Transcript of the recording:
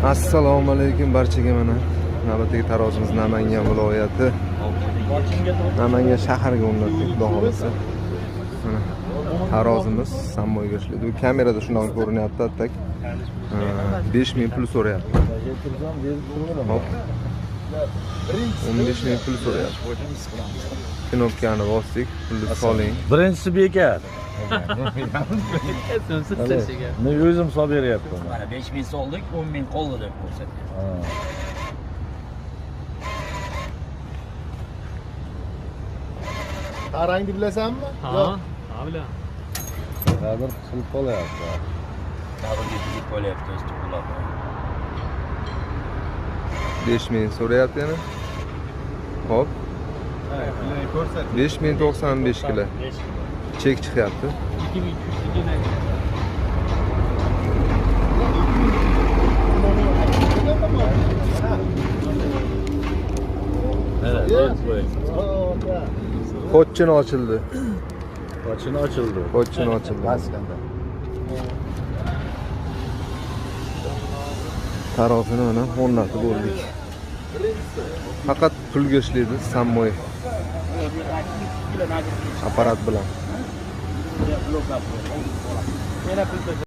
Assalomu alaykum barchaga. Mana navbatdagi tarozimiz Namangan viloyati Namangan shahriga o'rnatdik, xudo xolasa. Mana tarozimiz sammoyga ishlaydi. Bu kamerada shunaqa ko'rinyapti, attak. 5000 pul so'rayapti. Hop. 15000 pul so'rayapti. Knopkani bosdik, pulni soling. Birinchisi bekat. Men o'zim solib beryapman. Mana 5000 soldik, 10000 qoldi deb ko'rsatyapti. Qarangni bilasanmi? Ha, bilaman. Hozir qilib qolyapti. Davriga tegib qolyapti o'zi pullar. 5000 so'rayapti yana. Hop. 5095 kilo. Chek chiqyapti. 2300 Mana deb qo'y. Qo'chini ochildi. Qochini ochildi. Qo'chini ochildi. Tarozini mana o'rnatib bo'ldik. Faqat pulga ishlaydi sammoy apparat bilan.